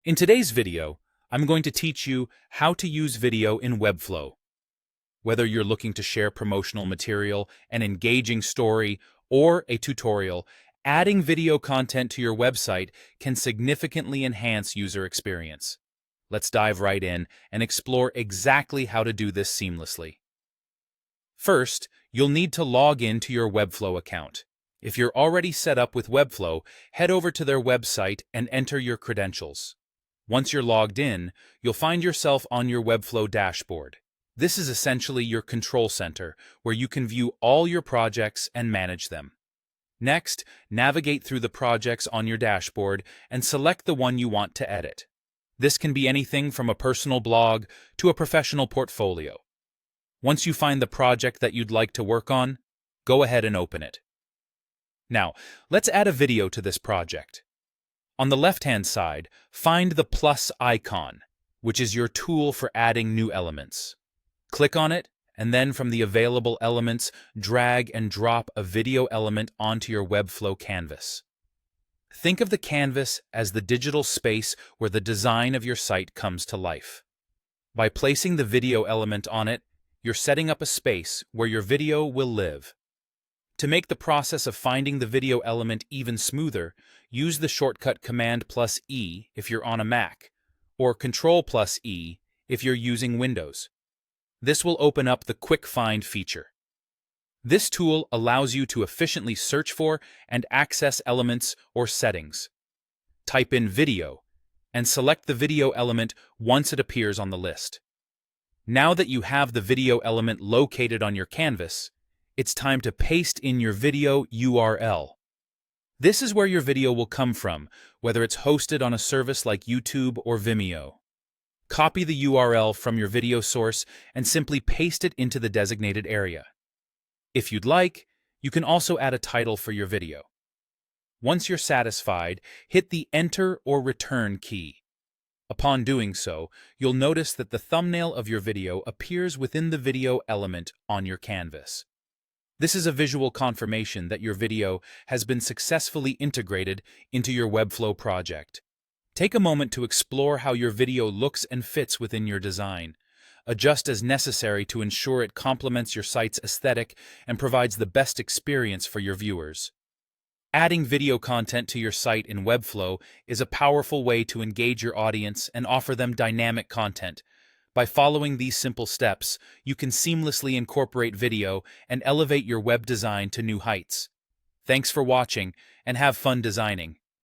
In today's video, I'm going to teach you how to use video in Webflow. Whether you're looking to share promotional material, an engaging story, or a tutorial, adding video content to your website can significantly enhance user experience. Let's dive right in and explore exactly how to do this seamlessly. First, you'll need to log in to your Webflow account. If you're already set up with Webflow, head over to their website and enter your credentials. Once you're logged in, you'll find yourself on your Webflow dashboard. This is essentially your control center, where you can view all your projects and manage them. Next, navigate through the projects on your dashboard and select the one you want to edit. This can be anything from a personal blog to a professional portfolio. Once you find the project that you'd like to work on, go ahead and open it. Now, let's add a video to this project. On the left-hand side, find the plus icon, which is your tool for adding new elements. Click on it, and then from the available elements, drag and drop a video element onto your Webflow canvas. Think of the canvas as the digital space where the design of your site comes to life. By placing the video element on it, you're setting up a space where your video will live. To make the process of finding the video element even smoother, use the shortcut Command+E if you're on a Mac, or Control+E if you're using Windows. This will open up the Quick Find feature. This tool allows you to efficiently search for and access elements or settings. Type in video and select the video element once it appears on the list. Now that you have the video element located on your canvas, it's time to paste in your video URL. This is where your video will come from, whether it's hosted on a service like YouTube or Vimeo. Copy the URL from your video source and simply paste it into the designated area. If you'd like, you can also add a title for your video. Once you're satisfied, hit the Enter or Return key. Upon doing so, you'll notice that the thumbnail of your video appears within the video element on your canvas. This is a visual confirmation that your video has been successfully integrated into your Webflow project. Take a moment to explore how your video looks and fits within your design. Adjust as necessary to ensure it complements your site's aesthetic and provides the best experience for your viewers. Adding video content to your site in Webflow is a powerful way to engage your audience and offer them dynamic content. By following these simple steps, you can seamlessly incorporate video and elevate your web design to new heights. Thanks for watching, and have fun designing.